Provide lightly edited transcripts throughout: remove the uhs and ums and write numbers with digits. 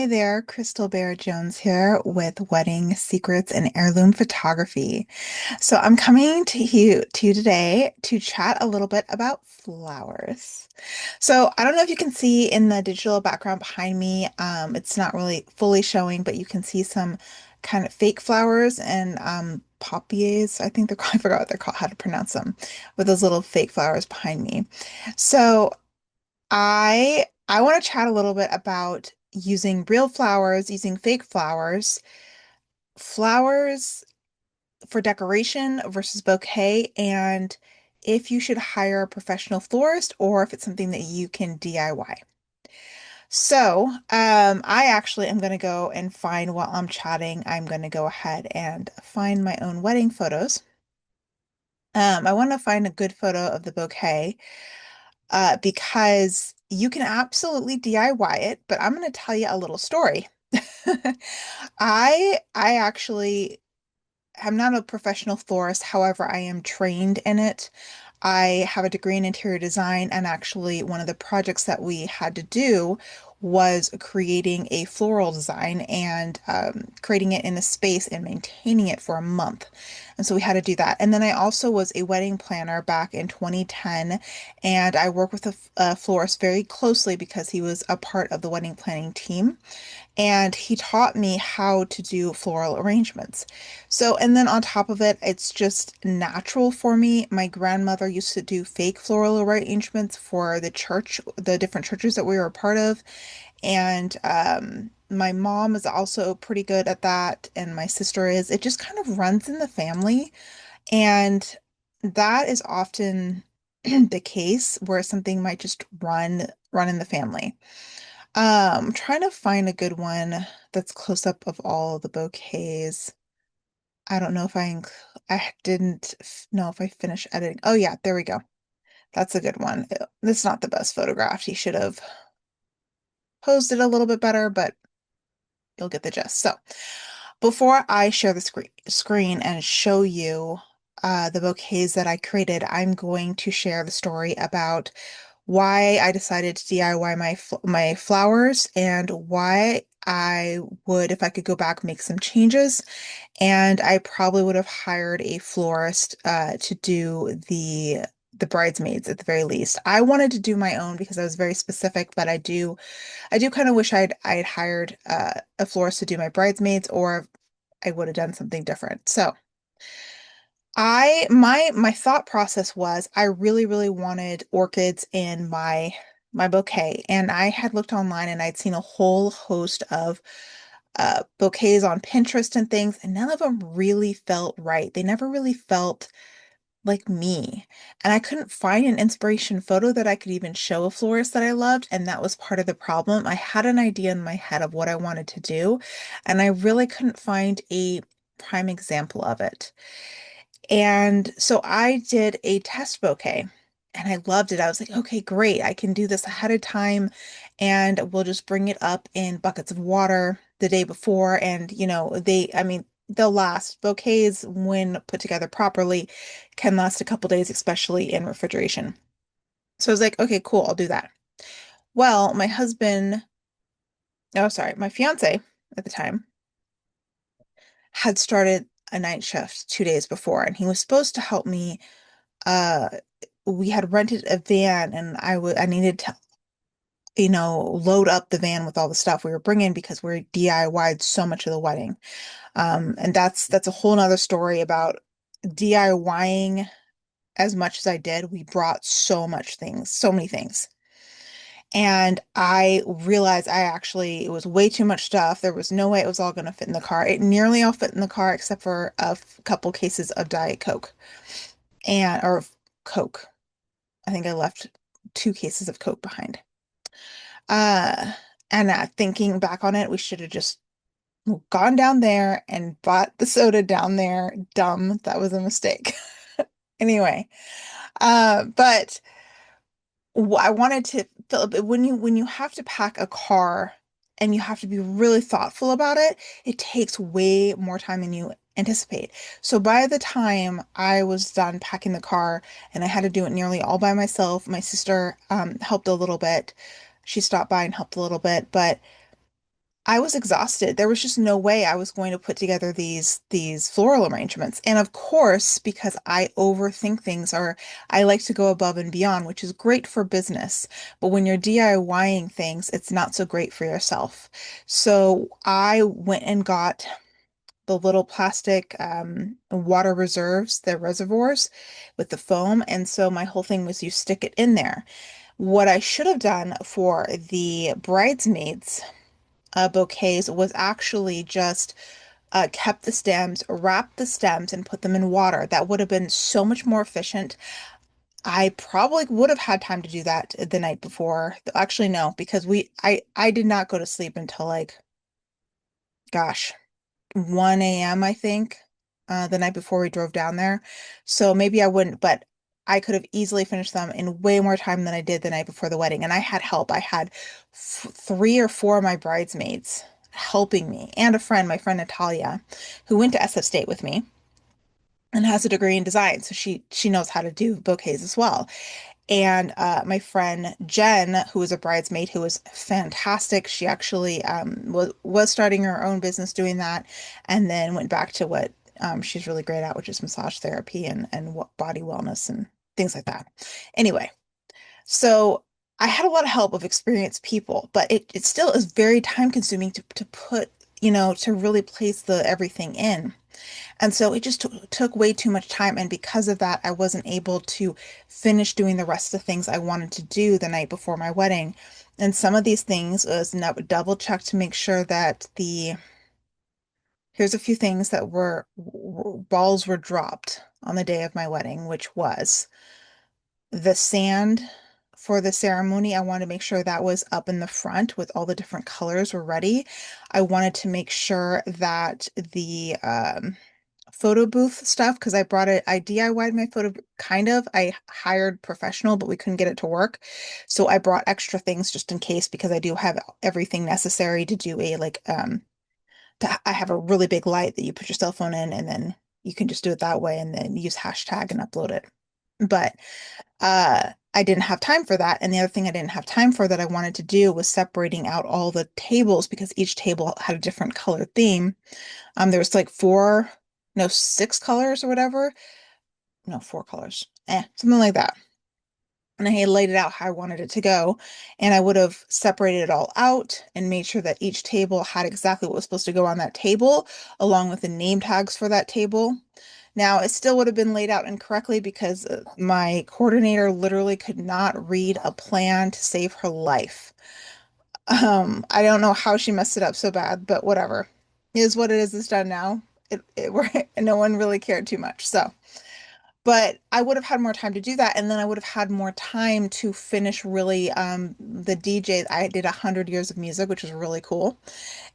Hi there, Crystal Bear Jones here with Wedding Secrets and Heirloom Photography. So I'm coming to you today to chat a little bit about flowers. So I don't know if you can see in the digital background behind me, it's not really fully showing, but you can see some kind of fake flowers and poppies. I think they're I forgot what they're called, how to pronounce them, with those little fake flowers behind me. So I want to chat a little bit about using real flowers, using fake flowers, flowers for decoration versus bouquet, and if you should hire a professional florist or if it's something that you can DIY. So, I actually am going to go and find while I'm chatting, I'm going to go ahead and find my own wedding photos. I want to find a good photo of the bouquet because you can absolutely DIY it, but I'm going to tell you a little story. I actually am not a professional florist, however, I am trained in it. I have a degree in interior design, and actually, one of the projects that we had to do was creating a floral design and creating it in a space and maintaining it for a month. And so we had to do that. And then I also was a wedding planner back in 2010, and I worked with a florist very closely because he was a part of the wedding planning team and he taught me how to do floral arrangements. So, and then on top of it, it's just natural for me. My grandmother used to do fake floral arrangements for the church, the different churches that we were a part of. And my mom is also pretty good at that, and my sister is. It just kind of runs in the family. And that is often the case where something might just run in the family. Trying to find a good one that's close up of all the bouquets. I don't know if I didn't know if I finished editing. Oh yeah, there we go. That's a good one. It's not the best photographed. He should have posed it a little bit better, but you'll get the gist. So, before I share the screen and show you the bouquets that I created, I'm going to share the story about why I decided to DIY my flowers and why I would, if I could go back, make some changes. And I probably would have hired a florist to do the bridesmaids at the very least. I wanted to do my own because I was very specific, but I do kind of wish I'd hired a florist to do my bridesmaids, or I would have done something different. So my thought process was I really wanted orchids in my bouquet, and I had looked online and I'd seen a whole host of bouquets on Pinterest and things, and none of them really felt right. They never really felt like me. And I couldn't find an inspiration photo that I could even show a florist that I loved, and that was part of the problem. I had an idea in my head of what I wanted to do, and I really couldn't find a prime example of it. And so I did a test bouquet and I loved it. I was like, okay, great. I can do this ahead of time and we'll just bring it up in buckets of water the day before. And, I mean, they'll last. Bouquets, when put together properly, can last a couple days, especially in refrigeration. So I was like, okay, cool, I'll do that. Well, my fiance at the time had started a night shift 2 days before, and he was supposed to help me. Uh, we had rented a van, and I needed to, load up the van with all the stuff we were bringing because we're DIY'd so much of the wedding. And that's a whole nother story about DIYing as much as I did. We brought so many things. And I realized it was way too much stuff. There was no way it was all going to fit in the car. It nearly all fit in the car except for a couple cases of Diet Coke or Coke. I think I left 2 cases of Coke behind. Uh, and thinking back on it, we should have just gone down there and bought the soda down there. Dumb. That was a mistake. Anyway, but I wanted to fill when you have to pack a car and you have to be really thoughtful about it, it takes way more time than you anticipate. So by the time I was done packing the car and I had to do it nearly all by myself, my sister helped a little bit. She stopped by and helped a little bit, but I was exhausted. There was just no way I was going to put together these floral arrangements. And of course, because I overthink things or I like to go above and beyond, which is great for business. But when you're DIYing things, it's not so great for yourself. So I went and got the little plastic water reserves, the reservoirs with the foam. And so my whole thing was you stick it in there. What I should have done for the bridesmaids bouquets was actually just kept the stems, wrapped the stems, and put them in water. That would have been so much more efficient. I probably would have had time to do that the night before. Actually, no, because I did not go to sleep until like, gosh, 1 a.m. I think, the night before we drove down there. So maybe I wouldn't, but I could have easily finished them in way more time than I did the night before the wedding. And I had help. I had f 3 or 4 of my bridesmaids helping me and a friend, my friend Natalia, who went to SF State with me and has a degree in design. So she knows how to do bouquets as well. And my friend Jen, who was a bridesmaid, who was fantastic. She actually was starting her own business doing that, and then went back to what she's really great at, which is massage therapy and body wellness and things like that. Anyway, so I had a lot of help of experienced people, but it still is very time consuming to put, to really place the everything in. And so it just took way too much time. And because of that, I wasn't able to finish doing the rest of the things I wanted to do the night before my wedding. And some of these things was double check to make sure that here's a few things that balls were dropped on the day of my wedding, which was the sand for the ceremony. I wanted to make sure that was up in the front with all the different colors were ready. I wanted to make sure that the photo booth stuff because I DIY'd my photo kind of. I hired professional, but we couldn't get it to work. So I brought extra things just in case because I do have everything necessary to do I have a really big light that you put your cell phone in and then you can just do it that way and then use hashtag and upload it. But I didn't have time for that. And the other thing I didn't have time for that I wanted to do was separating out all the tables because each table had a different color theme. There was like four, no, 6 colors or whatever. No, 4 colors. Something like that. And I had laid it out how I wanted it to go. And I would have separated it all out and made sure that each table had exactly what was supposed to go on that table, along with the name tags for that table. Now, it still would have been laid out incorrectly because my coordinator literally could not read a plan to save her life. I don't know how she messed it up so bad, but whatever. It is what it is. It's done now. No one really cared too much. So, but I would have had more time to do that, and then I would have had more time to finish really the DJ. I did 100 years of music, which was really cool,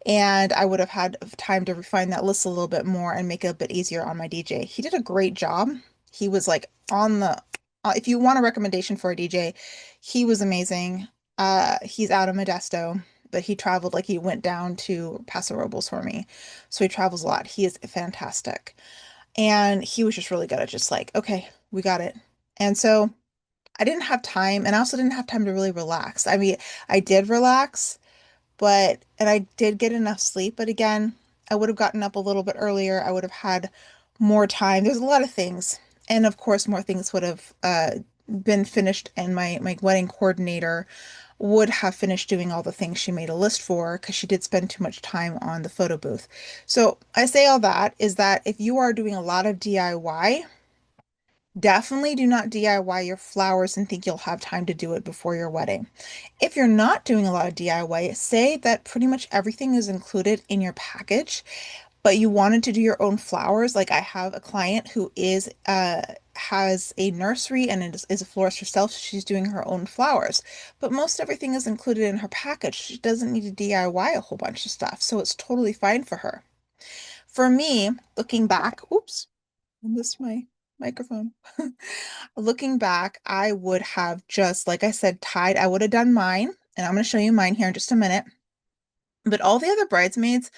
and I would have had time to refine that list a little bit more and make it a bit easier on my DJ. He did a great job. He was like on the. If you want a recommendation for a DJ, he was amazing. He's out of Modesto, but he traveled like he went down to Paso Robles for me, so he travels a lot. He is fantastic. And he was just really good at just like, okay, we got it. And so I didn't have time, and I also didn't have time to really relax. I mean, I did relax, and I did get enough sleep, but again, I would have gotten up a little bit earlier. I would have had more time. There's a lot of things. And of course, more things would have been finished, and my wedding coordinator would have finished doing all the things she made a list for because she did spend too much time on the photo booth. So I say all that is that if you are doing a lot of DIY, definitely do not DIY your flowers and think you'll have time to do it before your wedding. If you're not doing a lot of DIY, say that pretty much everything is included in your package, but you wanted to do your own flowers. Like I have a client who is has a nursery and is a florist herself. So she's doing her own flowers, but most everything is included in her package. She doesn't need to DIY a whole bunch of stuff, so it's totally fine for her. For me, looking back, oops, I missed my microphone. Looking back, I would have just, like I said, I would have done mine, and I'm going to show you mine here in just a minute. But all the other bridesmaids,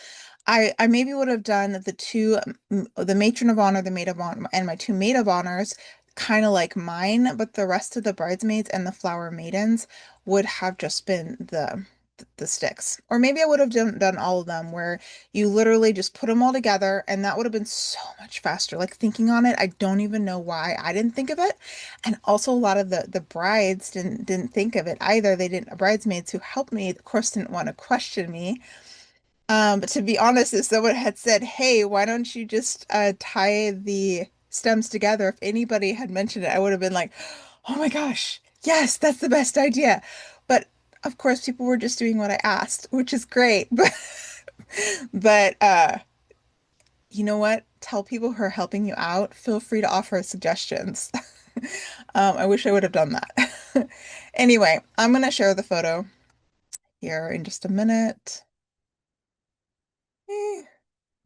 I maybe would have done the matron of honor, the maid of honor, and my 2 maid of honors, kind of like mine, but the rest of the bridesmaids and the flower maidens would have just been the sticks. Or maybe I would have done all of them where you literally just put them all together and that would have been so much faster. Like thinking on it, I don't even know why I didn't think of it. And also a lot of the brides didn't think of it either. They didn't bridesmaids who helped me, of course, didn't want to question me. But to be honest, if someone had said, "Hey, why don't you just tie the stems together?" If anybody had mentioned it, I would have been like, "Oh my gosh, yes, that's the best idea." But of course, people were just doing what I asked, which is great. But you know what? Tell people who are helping you out, feel free to offer suggestions. I wish I would have done that. Anyway, I'm gonna share the photo here in just a minute. Eh,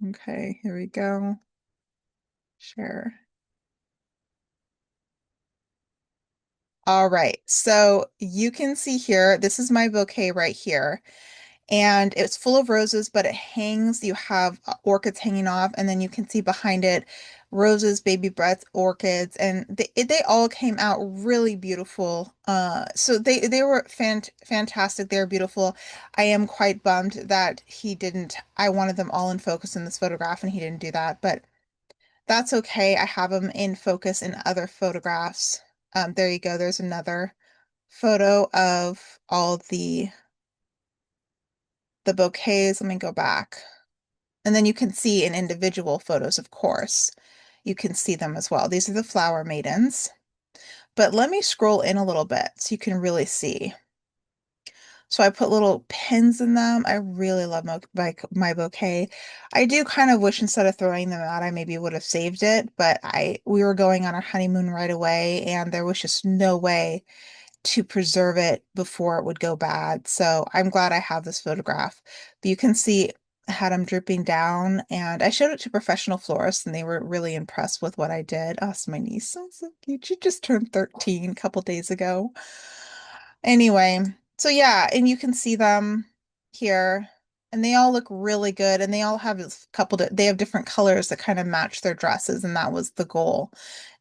Okay, here we go. Share. All right, so you can see here, this is my bouquet right here, and it's full of roses, but it hangs, you have orchids hanging off, and then you can see behind it roses, baby breath, orchids, and they all came out really beautiful. So they were fantastic. They're beautiful. I am quite bummed that he didn't, I wanted them all in focus in this photograph, and he didn't do that, but that's okay. I have them in focus in other photographs. There you go. There's another photo of all the bouquets. Let me go back. And then you can see in individual photos, of course. You can see them as well. These are the flower maidens. But let me scroll in a little bit so you can really see. So I put little pins in them. I really love my bouquet. I do kind of wish instead of throwing them out, I maybe would have saved it, but we were going on our honeymoon right away, and there was just no way to preserve it before it would go bad. So I'm glad I have this photograph. But you can see I had them dripping down, and I showed it to professional florists, and they were really impressed with what I did. Oh, it's my niece, so cute. She just turned 13 a couple days ago. Anyway, so yeah, and you can see them here, and they all look really good, and they all have they have different colors that kind of match their dresses, and that was the goal,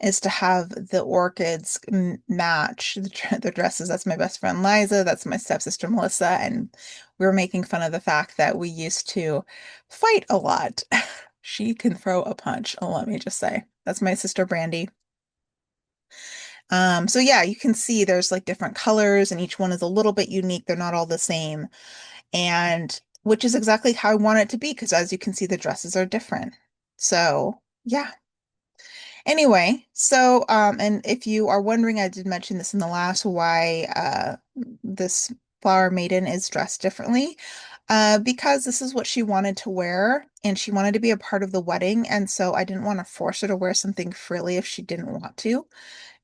is to have the orchids match the dresses. That's my best friend Liza, that's my stepsister Melissa, and we were making fun of the fact that we used to fight a lot. She can throw a punch, let me just say. That's my sister Brandy. So yeah, you can see there's like different colors and each one is a little bit unique. They're not all the same. And which is exactly how I want it to be because as you can see, the dresses are different. So yeah. Anyway, so and if you are wondering, I did mention this in the last why this flower maiden is dressed differently. Because this is what she wanted to wear and she wanted to be a part of the wedding. And so I didn't want to force her to wear something frilly if she didn't want to.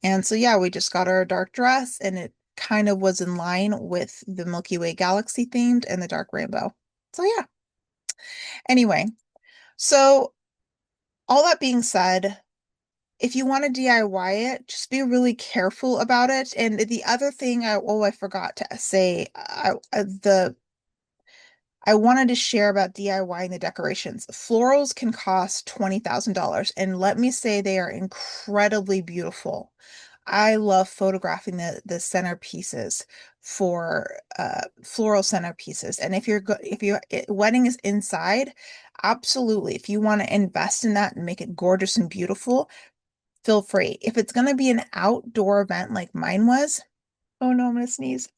And so, yeah, we just got her a dark dress and it kind of was in line with the Milky Way galaxy themed and the dark rainbow. So, yeah. Anyway, so all that being said, if you want to DIY it, just be really careful about it. And the other thing, I forgot to say, I wanted to share about DIYing the decorations. Florals can cost $20,000, and let me say they are incredibly beautiful. I love photographing the centerpieces for floral centerpieces. And if your wedding is inside, absolutely. If you want to invest in that and make it gorgeous and beautiful, feel free. If it's going to be an outdoor event like mine was, oh no, I'm going to sneeze.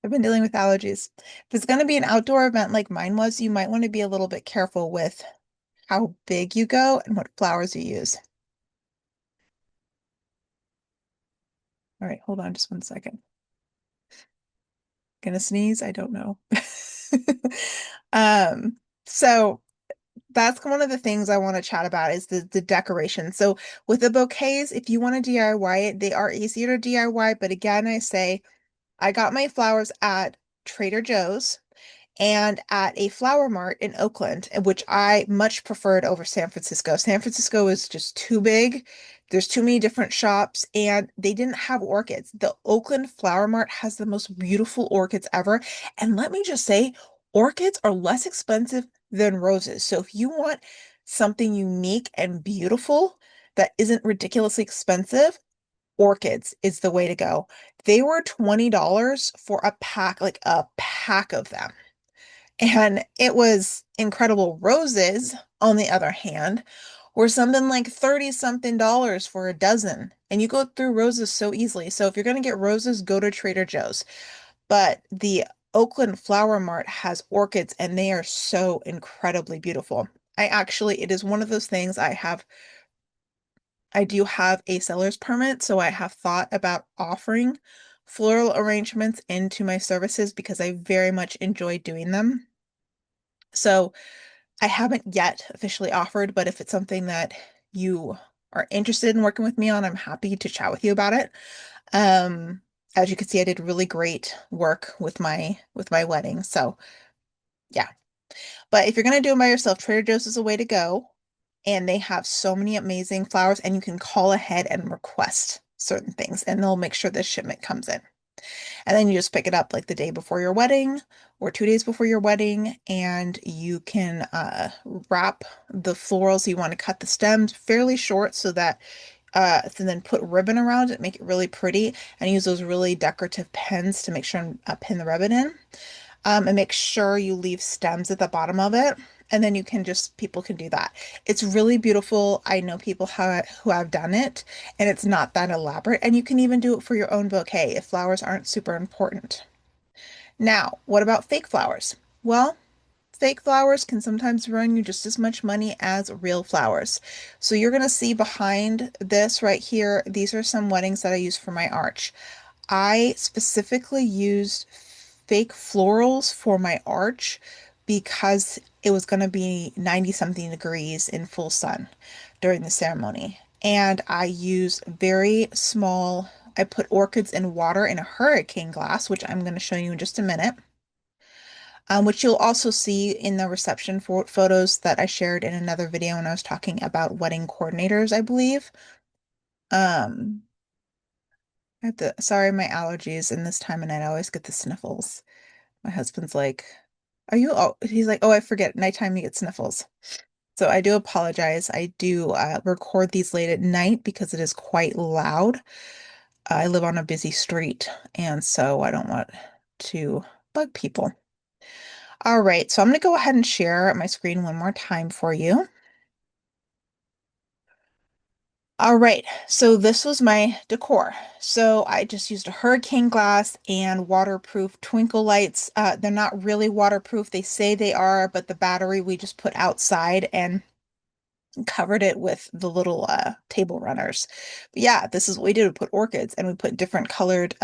I've been dealing with allergies. If it's going to be an outdoor event like mine was, you might want to be a little bit careful with how big you go and what flowers you use. All right, hold on just one second. Gonna sneeze? I don't know. Um, so that's one of the things I want to chat about is the decoration. So with the bouquets, if you want to DIY it, they are easier to DIY, but again, I say I got my flowers at Trader Joe's and at a flower mart in Oakland, which I much preferred over San Francisco. San Francisco is just too big. There's too many different shops, and they didn't have orchids. The Oakland Flower Mart has the most beautiful orchids ever. And let me just say, orchids are less expensive than roses. So if you want something unique and beautiful that isn't ridiculously expensive, orchids is the way to go. They were $20 for a pack, like a pack of them. And it was incredible. Roses, on the other hand, were something like 30 something dollars for a dozen. And you go through roses so easily. So if you're going to get roses, go to Trader Joe's. But the Oakland Flower Mart has orchids and they are so incredibly beautiful. It is one of those things I do have a seller's permit, so I have thought about offering floral arrangements into my services because I very much enjoy doing them. So I haven't yet officially offered, but if it's something that you are interested in working with me on, I'm happy to chat with you about it. Um, as you can see, I did really great work with my wedding. So yeah. But if you're gonna do it by yourself, Trader Joe's is a way to go. And they have so many amazing flowers, and you can call ahead and request certain things, and they'll make sure the shipment comes in. And then you just pick it up like the day before your wedding or 2 days before your wedding, and you can wrap the florals. You want to cut the stems fairly short so that and then put ribbon around it, make it really pretty, and use those really decorative pens to make sure and pin the ribbon in. And make sure you leave stems at the bottom of it. And then people can do that. It's really beautiful. I know who have done it, and it's not that elaborate. And you can even do it for your own bouquet if flowers aren't super important. Now, what about fake flowers? Well, fake flowers can sometimes run you just as much money as real flowers. So you're going to see behind this right here, these are some weddings that I use for my arch. I specifically used fake florals for my arch because it was going to be 90 something degrees in full sun during the ceremony. And I put orchids in water in a hurricane glass, which I'm going to show you in just a minute, which you'll also see in the reception photos that I shared in another video when I was talking about wedding coordinators, I believe. Um, sorry, my allergies in this time of night, I always get the sniffles. My husband's like, he's like, oh, I forget, nighttime you get sniffles. So I do apologize. I do record these late at night because it is quite loud. I live on a busy street, and so I don't want to bug people. All right, so I'm going to go ahead and share my screen one more time for you. All right, so this was my decor. So I just used a hurricane glass and waterproof twinkle lights. They're not really waterproof. They say they are, but the battery we just put outside and covered it with the little table runners. But yeah, this is what we did. We put orchids and we put different colored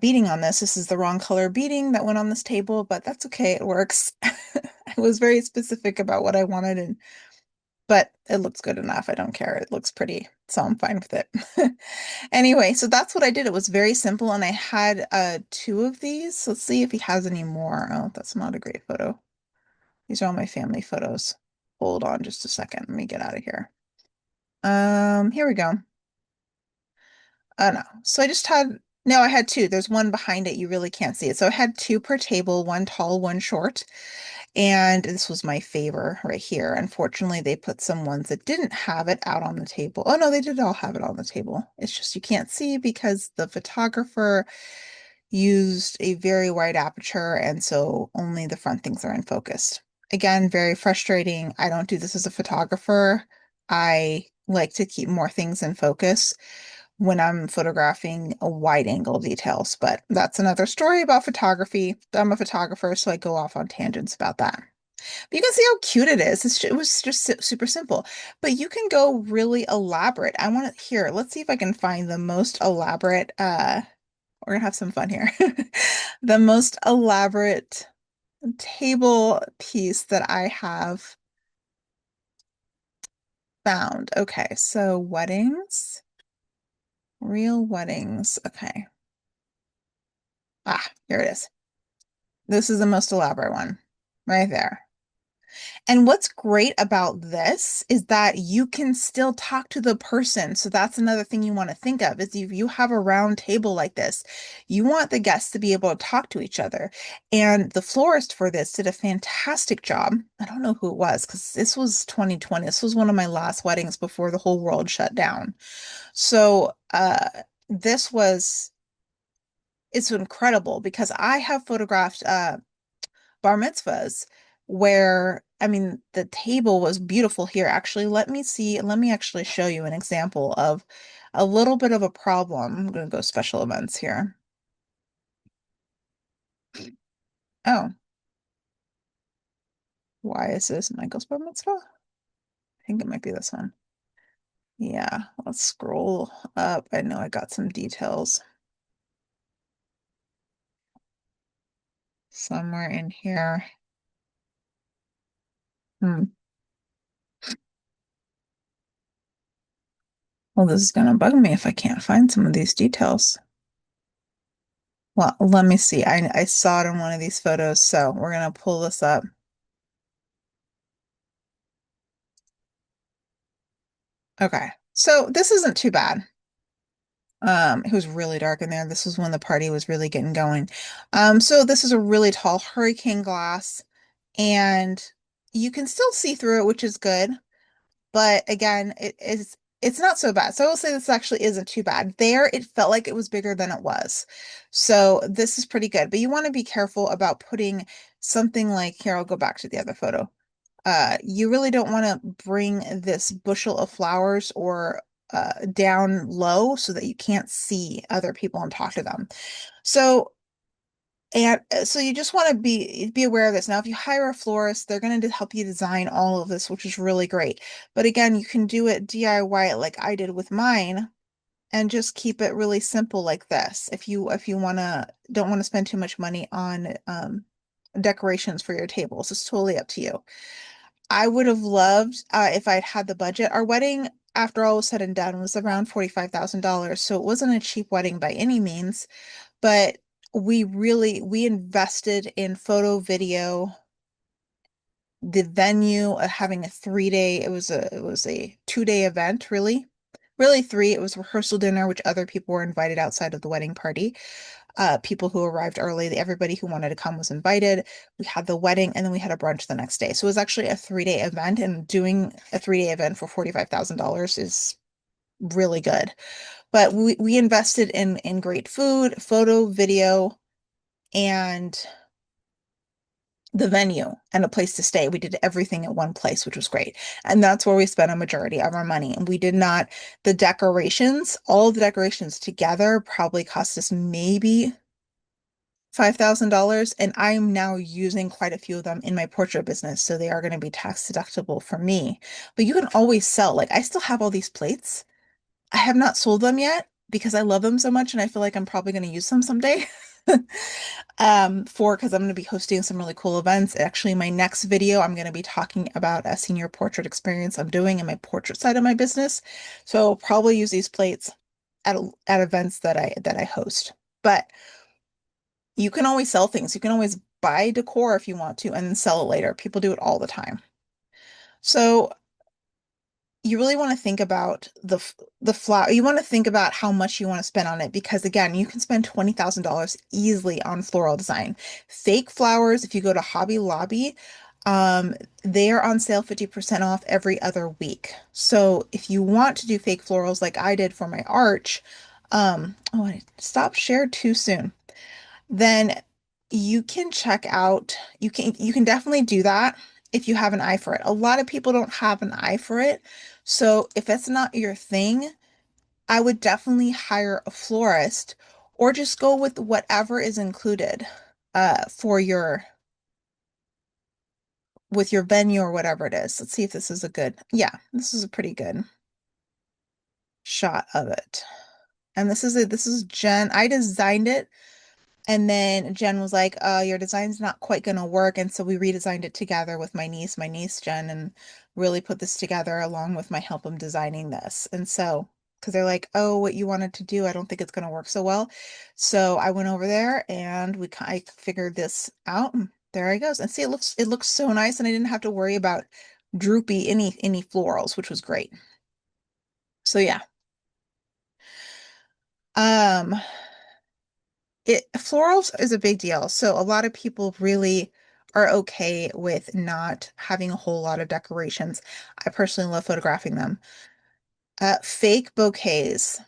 beading on this. This is the wrong color beading that went on this table, but that's okay. It works. I was very specific about what I wanted, but it looks good enough. I don't care. It looks pretty, so I'm fine with it. Anyway, so that's what I did. It was very simple, and I had two of these. Let's see if he has any more. Oh, that's not a great photo. These are all my family photos. Hold on just a second. Let me get out of here. Here we go. Oh no. So I just had, no, I had two. There's one behind it. You really can't see it. So I had two per table, one tall, one short. And this was my favor right here. Unfortunately, they put some ones that didn't have it out on the table. Oh no, they did all have it on the table. It's just you can't see because the photographer used a very wide aperture, and so only the front things are in focus. Again, very frustrating. I don't do this as a photographer. I like to keep more things in focus when I'm photographing a wide angle details, but that's another story about photography. I'm a photographer, so I go off on tangents about that. But you can see how cute it is. It was just super simple, but you can go really elaborate. I want to here. Let's see if I can find the most elaborate. We're gonna have some fun here. The most elaborate table piece that I have found. Okay, so weddings, real weddings. Okay. Ah, here it is. This is the most elaborate one right there. And what's great about this is that you can still talk to the person. So that's another thing you want to think of is if you have a round table like this, you want the guests to be able to talk to each other. And the florist for this did a fantastic job. I don't know who it was because this was 2020. This was one of my last weddings before the whole world shut down. So this was it's incredible because I have photographed bar mitzvahs where, I mean, the table was beautiful here. Actually, let me actually show you an example of a little bit of a problem. I'm going to go special events here. Oh, why is this Michael's bar mitzvah? I think it might be this one. Yeah, let's scroll up. I know I got some details somewhere in here. Hmm. Well, this is gonna bug me if I can't find some of these details. Well, let me see. I saw it in one of these photos, so we're gonna pull this up. Okay, so this isn't too bad. It was really dark in there. This was when the party was really getting going. So this is a really tall hurricane glass, and you can still see through it, which is good. But again, it's not so bad. So I will say this actually isn't too bad. There, it felt like it was bigger than it was. So this is pretty good. But you want to be careful about putting something like here, I'll go back to the other photo. You really don't want to bring this bushel of flowers or down low so that you can't see other people and talk to them. So so you just want to be aware of this. Now, if you hire a florist, they're going to help you design all of this, which is really great. But again, you can do it DIY like I did with mine and just keep it really simple like this. If you don't want to spend too much money on decorations for your tables, it's totally up to you. I would have loved if I'd had the budget. Our wedding, after all was said and done, was around $45,000. So it wasn't a cheap wedding by any means, but we invested in photo, video, the venue, having a 3 day, it was a 2 day event, really. Really three. It was rehearsal dinner, which other people were invited outside of the wedding party. People who arrived early, everybody who wanted to come was invited. We had the wedding and then we had a brunch the next day. So it was actually a 3 day event, and doing a 3 day event for $45,000 is really good. But we invested in great food, photo, video, and the venue and a place to stay. We did everything at one place, which was great. And that's where we spent a majority of our money. And we did not, the decorations, all of the decorations together probably cost us maybe $5,000. And I'm now using quite a few of them in my portrait business. So they are going to be tax deductible for me. But you can always sell. Like I still have all these plates. I have not sold them yet because I love them so much and I feel like I'm probably going to use them someday. Because I'm going to be hosting some really cool events. Actually, my next video, I'm going to be talking about a senior portrait experience I'm doing in my portrait side of my business. So I'll probably use these plates at events that I host. But you can always sell things. You can always buy decor if you want to and then sell it later. People do it all the time. So you really want to think about the flower. You want to think about how much you want to spend on it because again, you can spend $20,000 easily on floral design. Fake flowers, if you go to Hobby Lobby, they are on sale 50% off every other week. So if you want to do fake florals like I did for my arch, oh, I stopped share too soon, then you can definitely do that if you have an eye for it. A lot of people don't have an eye for it. So if it's not your thing, I would definitely hire a florist or just go with whatever is included for your with your venue or whatever it is. Let's see if this is a good. Yeah, this is a pretty good shot of it. And this is Jen. I designed it. And then Jen was like, your design's not quite gonna work. And so we redesigned it together with my niece Jen, and really put this together along with my help in designing this. And so, because they're like, oh, what you wanted to do, I don't think it's gonna work so well. So I went over there and I figured this out. And there it goes. And see, it looks so nice, and I didn't have to worry about droopy any florals, which was great. So yeah. Um, florals is a big deal. So a lot of people really are okay with not having a whole lot of decorations. I personally love photographing them. Fake bouquets.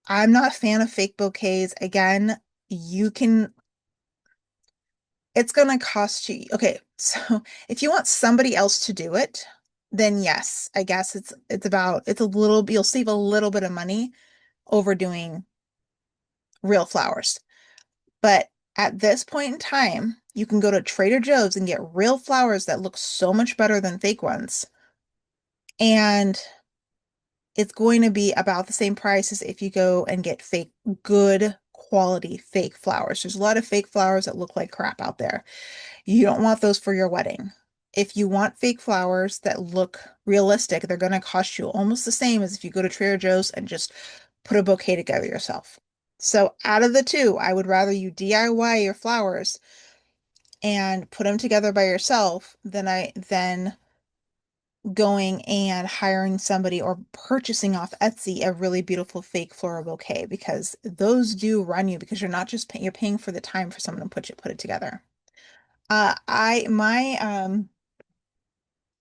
I'm not a fan of fake bouquets. Again, you can, it's going to cost you. Okay, so if you want somebody else to do it, then yes, I guess it's a little, you'll save a little bit of money over doing real flowers. But at this point in time, you can go to Trader Joe's and get real flowers that look so much better than fake ones. And it's going to be about the same price as if you go and get fake, good quality fake flowers. There's a lot of fake flowers that look like crap out there. You don't want those for your wedding. If you want fake flowers that look realistic, they're going to cost you almost the same as if you go to Trader Joe's and just put a bouquet together yourself. So out of the two, I would rather you DIY your flowers and put them together by yourself than going and hiring somebody or purchasing off Etsy a really beautiful fake floral bouquet because those do run you because you're not just you're paying for the time for someone to put it together. I my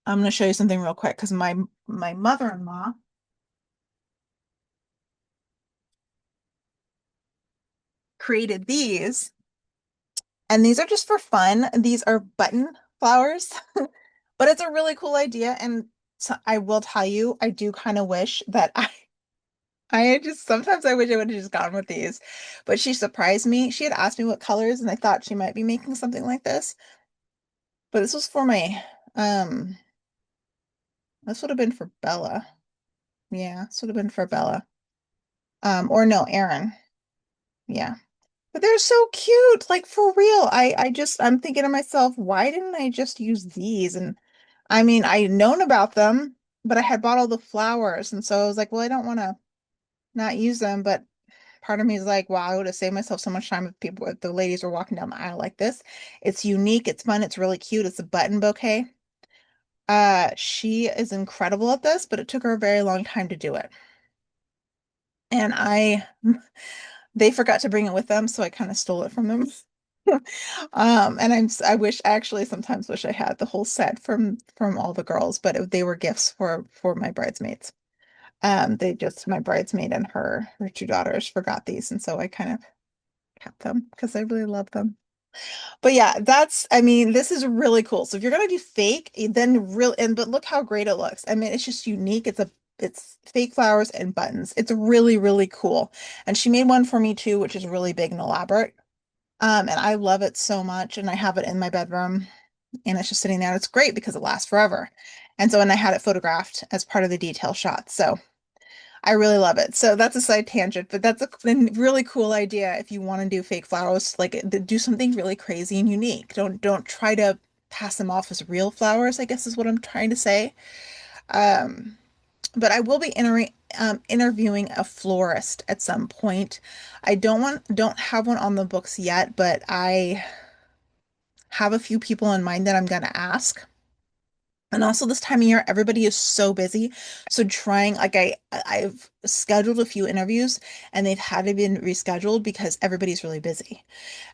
I'm going to show you something real quick because my mother-in-law created these, and these are just for fun. These are button flowers, but it's a really cool idea. And so I will tell you, I do kind of wish that I just sometimes I wish I would have just gone with these. But she surprised me. She had asked me what colors, and I thought she might be making something like this. But this was for my um this would have been for Bella. Yeah, this would have been for Bella. Or no, Aaron. Yeah. But they're so cute, like for real. I'm thinking to myself, why didn't I just use these? And I mean, I'd known about them, but I had bought all the flowers, and so I was like, well, I don't want to not use them, but part of me is like, wow, I would have saved myself so much time if the ladies were walking down the aisle like this. It's unique, it's fun, it's really cute. It's a button bouquet. She is incredible at this, but it took her a very long time to do it. And they forgot to bring it with them, so I kind of stole it from them. And I wish, I actually sometimes wish I had the whole set from all the girls, but they were gifts for my bridesmaids. My bridesmaid and her two daughters forgot these, and so I kind of kept them because I really love them. But yeah, I mean, this is really cool. So if you're gonna do fake, then real and but look how great it looks. I mean, it's just unique. It's fake flowers and buttons. It's really, really cool. And she made one for me too, which is really big and elaborate. And I love it so much. And I have it in my bedroom and it's just sitting there. It's great because it lasts forever. And so, and I had it photographed as part of the detail shot. So I really love it. So that's a side tangent, but that's a really cool idea if you want to do fake flowers, like do something really crazy and unique. Don't try to pass them off as real flowers, I guess is what I'm trying to say. Um, but I will be interviewing a florist at some point. I don't have one on the books yet, but I have a few people in mind that I'm gonna ask. And also this time of year, everybody is so busy. So trying, like I've scheduled a few interviews and they've had to be rescheduled because everybody's really busy.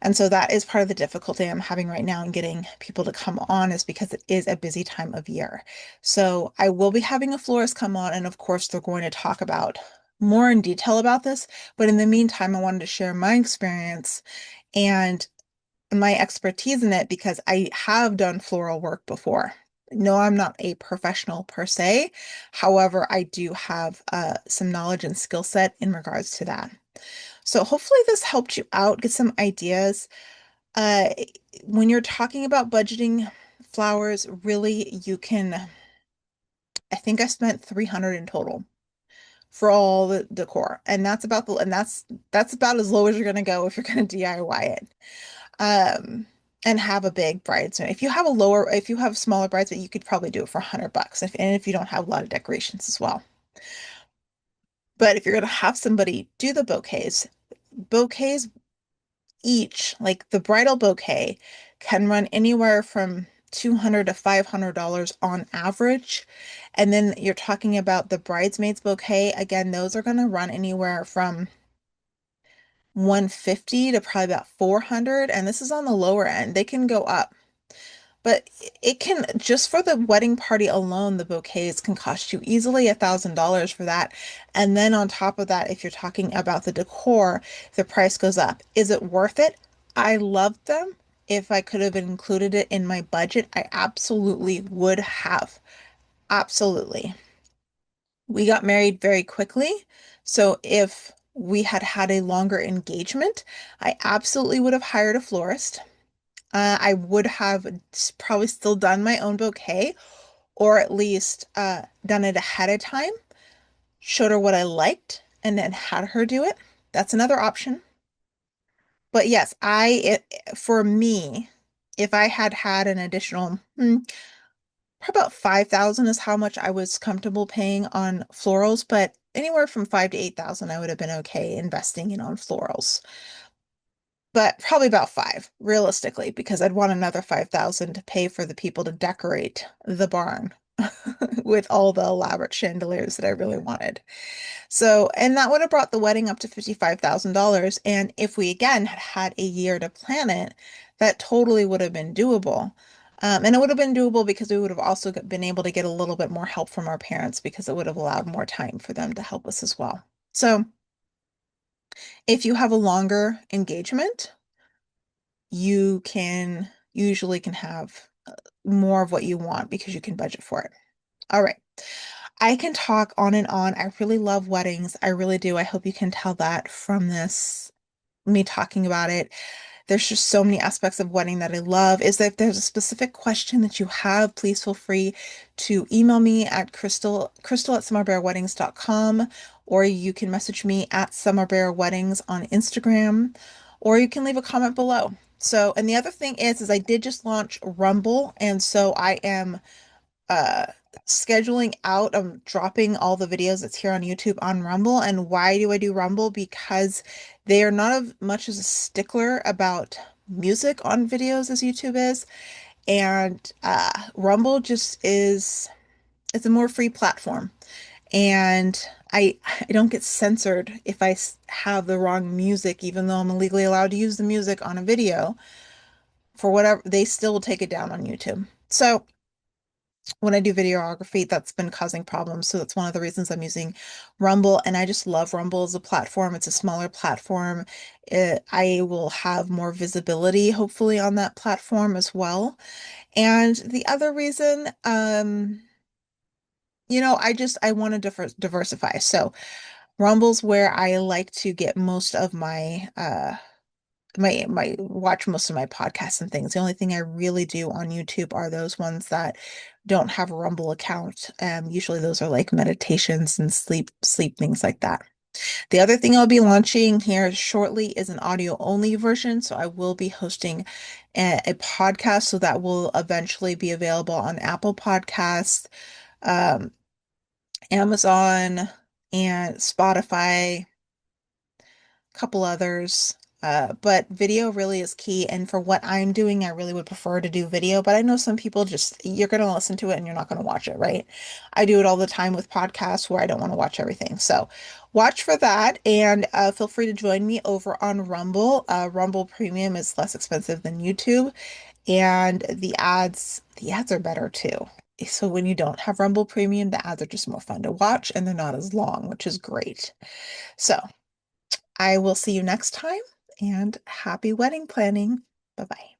And so that is part of the difficulty I'm having right now in getting people to come on is because it is a busy time of year. So I will be having a florist come on, and of course they're going to talk about more in detail about this. But in the meantime, I wanted to share my experience and my expertise in it because I have done floral work before. No, I'm not a professional per se. However, I do have some knowledge and skill set in regards to that. So hopefully this helped you out, get some ideas. Uh, when you're talking about budgeting flowers, really you can, I think I spent 300 in total for all the decor. And that's about as low as you're gonna go if you're gonna DIY it. And have a big bridesmaid. If you have a smaller bridesmaid, you could probably do it for $100 and if you don't have a lot of decorations as well. But if you're gonna have somebody do the bouquets each, like the bridal bouquet, can run anywhere from 200 to $500 on average. And then you're talking about the bridesmaids bouquet. Again, those are gonna run anywhere from 150 to probably about 400, and this is on the lower end. They can go up. But it can, just for the wedding party alone, the bouquets can cost you easily $1,000 for that. And then on top of that, if you're talking about the decor, the price goes up. Is it worth it? I love them. If I could have included it in my budget, I absolutely would have. Absolutely. We got married very quickly. So if we had had a longer engagement, I absolutely would have hired a florist. I would have probably still done my own bouquet, or at least done it ahead of time, showed her what I liked, and then had her do it. That's another option. But yes, for me, if I had had an additional, probably about 5,000 is how much I was comfortable paying on florals, but anywhere from 5 to 8,000 I would have been okay investing in on florals. But probably about five, realistically, because I'd want another 5,000 to pay for the people to decorate the barn with all the elaborate chandeliers that I really wanted. So, and that would have brought the wedding up to $55,000. And if we again had had a year to plan it, that totally would have been doable. And it would have been doable because we would have also been able to get a little bit more help from our parents because it would have allowed more time for them to help us as well. So, if you have a longer engagement, you can usually can have more of what you want because you can budget for it. All right. I can talk on and on. I really love weddings. I really do. I hope you can tell that from this, me talking about it. There's just so many aspects of wedding that I love. Is that if there's a specific question that you have, please feel free to email me at crystal at summerbearweddings.com, or you can message me at summerbearweddings on Instagram, or you can leave a comment below. So, and the other thing is I did just launch Rumble, and so I am uh scheduling out dropping all the videos that's here on YouTube on Rumble. And why do I do Rumble? Because they are not as much as a stickler about music on videos as YouTube is. And Rumble just is, it's a more free platform. And I don't get censored if have the wrong music, even though I'm legally allowed to use the music on a video for whatever, they still will take it down on YouTube. So when I do videography, that's been causing problems. So that's one of the reasons I'm using Rumble. And I just love Rumble as a platform. It's a smaller platform. I will have more visibility, hopefully, on that platform as well. And the other reason, I want to diversify. So Rumble's where I like to get most of my watch most of my podcasts and things. The only thing I really do on YouTube are those ones that don't have a Rumble account. Usually those are like meditations and sleep things like that. The other thing I'll be launching here shortly is an audio only version. So I will be hosting a podcast, so that will eventually be available on Apple Podcasts, um, Amazon, and Spotify, couple others. But video really is key. And for what I'm doing, I really would prefer to do video. But I know some people just, you're going to listen to it and you're not going to watch it, right? I do it all the time with podcasts where I don't want to watch everything. So watch for that. And feel free to join me over on Rumble. Rumble Premium is less expensive than YouTube. And the ads are better too. So when you don't have Rumble Premium, the ads are just more fun to watch and they're not as long, which is great. So I will see you next time, and happy wedding planning. Bye bye.